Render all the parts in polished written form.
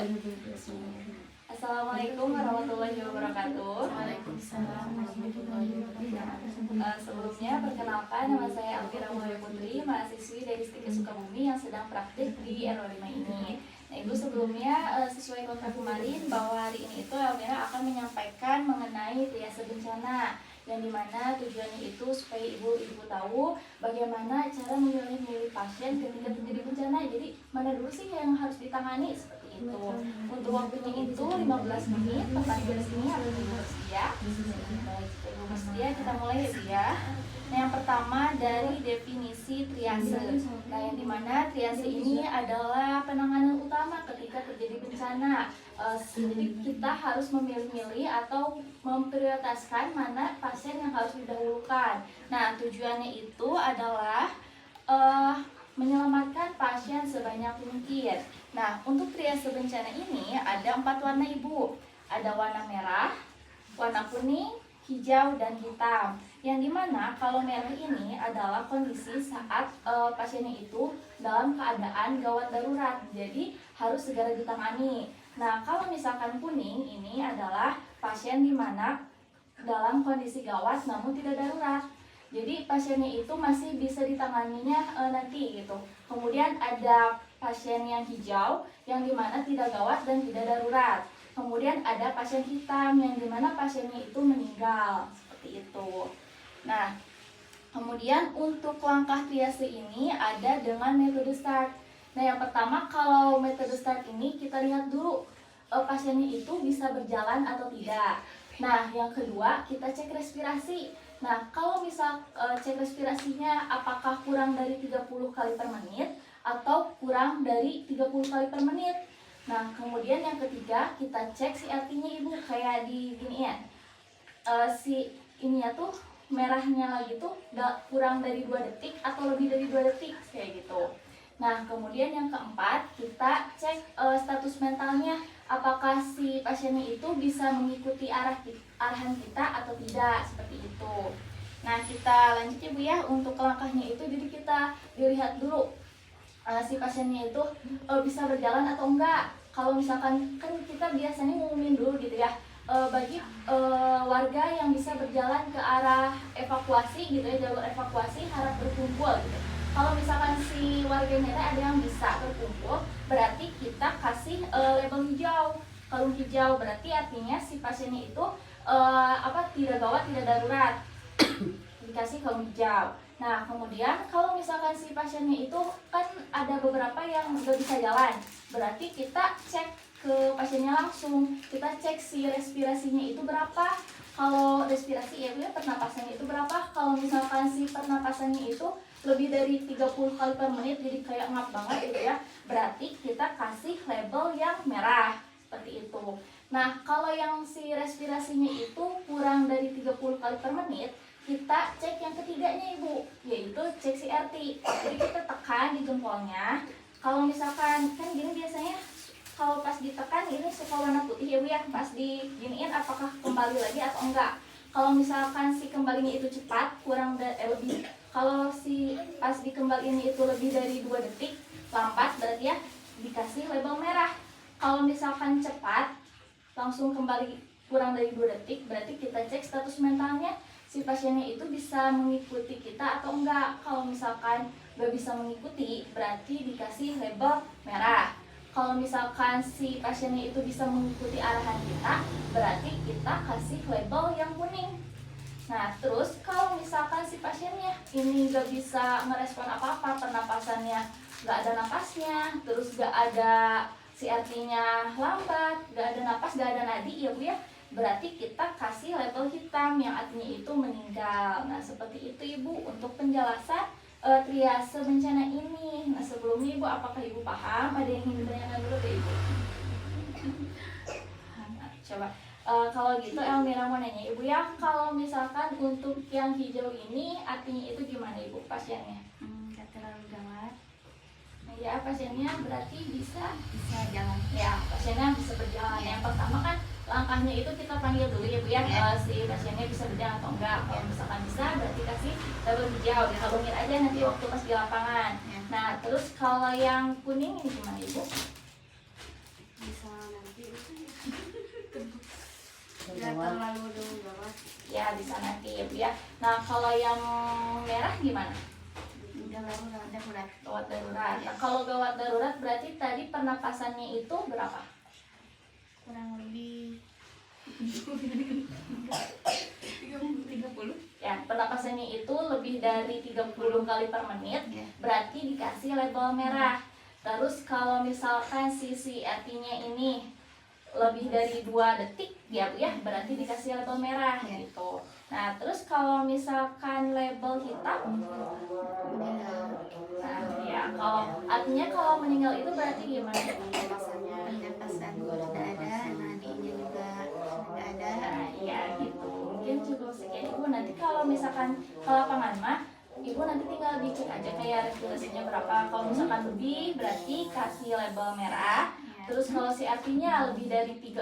Assalamualaikum warahmatullahi wabarakatuh. Waalaikumsalam warahmatullahi wabarakatuh. Sebelumnya perkenalkan, nama saya Alfira Mulya Putri, mahasiswi dari Stikes Sukabumi yang sedang praktik di RW 5 ini. Nah, Ibu, sebelumnya sesuai kontrak kemarin bahwa hari ini itu Alfira akan menyampaikan mengenai triase bencana, yang dimana tujuannya itu supaya ibu-ibu tahu bagaimana cara memilih pasien ketika terjadi bencana. Jadi mana dulu sih yang harus ditangani, seperti itu. Untuk waktunya itu 15 menit, tepat di sini harus ibu bersedia. Baik, ibu bersedia, kita mulai ya Bu ya. Nah, yang pertama dari definisi triase. Nah, yang dimana triase ini adalah penanganan utama ketika terjadi bencana. Jadi kita harus memilih-milih atau memprioritaskan mana pasien yang harus didahulukan. Nah, tujuannya itu adalah menyelamatkan pasien sebanyak mungkin. Nah, untuk triase bencana ini ada 4 warna Ibu. Ada warna merah, warna kuning, hijau, dan hitam. Yang dimana kalau merah ini adalah kondisi saat pasiennya itu dalam keadaan gawat darurat, jadi harus segera ditangani. Nah, kalau misalkan kuning ini adalah pasien dimana dalam kondisi gawat namun tidak darurat, jadi pasiennya itu masih bisa ditanganinya nanti gitu. Kemudian ada pasien yang hijau yang dimana tidak gawat dan tidak darurat. Kemudian ada pasien hitam yang dimana pasiennya itu meninggal, seperti itu. Nah, kemudian untuk langkah triase ini ada dengan metode START. Nah, yang pertama kalau metode START ini kita lihat dulu pasiennya itu bisa berjalan atau tidak. Nah, yang kedua kita cek respirasi. Nah, kalau misal cek respirasinya apakah kurang dari 30 kali per menit atau kurang dari 30 kali per menit. Nah, kemudian yang ketiga kita cek CRT-nya Ibu, kayak di gini ya. Si ininya tuh merahnya lagi tuh kurang dari 2 detik atau lebih dari 2 detik kayak gitu. Nah, kemudian yang keempat kita cek status mentalnya, apakah si pasiennya itu bisa mengikuti arahan kita atau tidak, seperti itu. Nah, kita lanjut ya Bu ya untuk langkahnya itu. Jadi kita dilihat dulu si pasiennya itu bisa berjalan atau enggak. Kalau misalkan kan kita biasanya ngumumin dulu gitu ya, bagi warga yang bisa berjalan ke arah evakuasi gitu ya, jalur evakuasi harap berkumpul gitu. Kalau misalkan si warganya ada yang bisa berkumpul, berarti kita kasih label hijau. Kalau hijau berarti artinya si pasiennya itu tidak gawat, tidak darurat, dikasih kalung hijau. Nah, kemudian kalau misalkan si pasiennya itu kan ada beberapa yang nggak bisa jalan, berarti kita cek ke pasiennya langsung. Kita cek si respirasinya itu berapa. Kalau respirasi ya pernapasannya itu berapa. Kalau misalkan si pernapasannya itu lebih dari 30 kali per menit, jadi kayak ngap banget gitu ya, berarti kita kasih label yang merah, seperti itu. Nah, kalau yang si respirasinya itu kurang dari 30 kali per menit, kita cek yang ketiganya Ibu, yaitu cek CRT. Jadi kita tekan di jempolnya. Kalau misalkan kan gini biasanya kalau pas ditekan ini suka warna putih ya Bu ya, pas diginiin apakah kembali lagi atau enggak. Kalau misalkan si kembalinya itu cepat, kurang dari lebih, kalau si pas dikembaliin itu lebih dari 2 detik, lambat, berarti ya dikasih label merah. Kalau misalkan cepat, langsung kembali kurang dari 2 detik, berarti kita cek status mentalnya, si pasiennya itu bisa mengikuti kita atau enggak. Kalau misalkan gak bisa mengikuti, berarti dikasih label merah. Kalau misalkan si pasiennya itu bisa mengikuti arahan kita, berarti kita kasih label yang kuning. Nah, terus kalau misalkan si pasiennya ini gak bisa merespon apa-apa, pernapasannya gak ada napasnya, terus gak ada CRT-nya lambat, gak ada napas, gak ada nadi ya Bu ya, berarti kita kasih label hitam yang artinya itu meninggal. Nah, seperti itu Ibu untuk penjelasan triase bencana ini. Nah, sebelumnya Ibu, apakah Ibu paham? Ada yang ingin ditanyakan dulu deh Ibu? Coba kalau gitu Elmira mau nanya Ibu ya, kalau misalkan untuk yang hijau ini artinya itu gimana Ibu pasiennya? Gak terlalu gawat. Ya, pasiennya berarti bisa jalan. Ya, pasiennya bisa berjalan. Yang pertama kan langkahnya itu kita panggil dulu ya Bu ya, si pasiennya bisa berjalan atau enggak. Kalau misalkan bisa, berarti kasih label hijau, dikalungin aja nanti waktu pas di lapangan. Nah, terus kalau yang kuning ini gimana Ibu? Bisa terlalu gawat. Ya bisa nanti ya Bu ya. Nah kalau yang merah gimana? Udah darurat. Gawat darurat. Nah kalau gawat darurat berarti tadi pernapasannya itu berapa? Kurang lebih 30. Ya, pernapasannya itu lebih dari 30 kali per menit, Ya. berarti dikasih label merah. Terus kalau misalkan si CRT-nya ini lebih dari 2 detik ya Bu ya, berarti dikasih label merah Ya. gitu. Nah, terus kalau misalkan label hitam, Meninggal. nah ya kalau artinya kalau meninggal itu berarti gimana? Pernapasan sudah ada, nadinya juga sudah ada. Nah, ya gitu. Mungkin cukup sekian Ibu. Nanti kalau misalkan ke lapangan mah, Ibu nanti tinggal dicek aja kayak regulasinya berapa. Kalau misalkan lebih berarti kasih label merah. Ya. Terus kalau si artinya lebih dari 2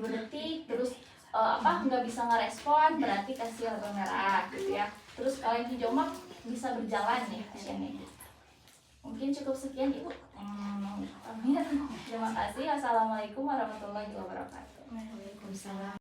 detik, terus nggak bisa ngerespon, berarti kasih label merah gitu ya. Terus kalau yang hijau mah bisa berjalan ya pasiennya. Mungkin cukup sekian Ibu. Amin. Terima kasih. Assalamualaikum warahmatullahi wabarakatuh. Waalaikumsalam.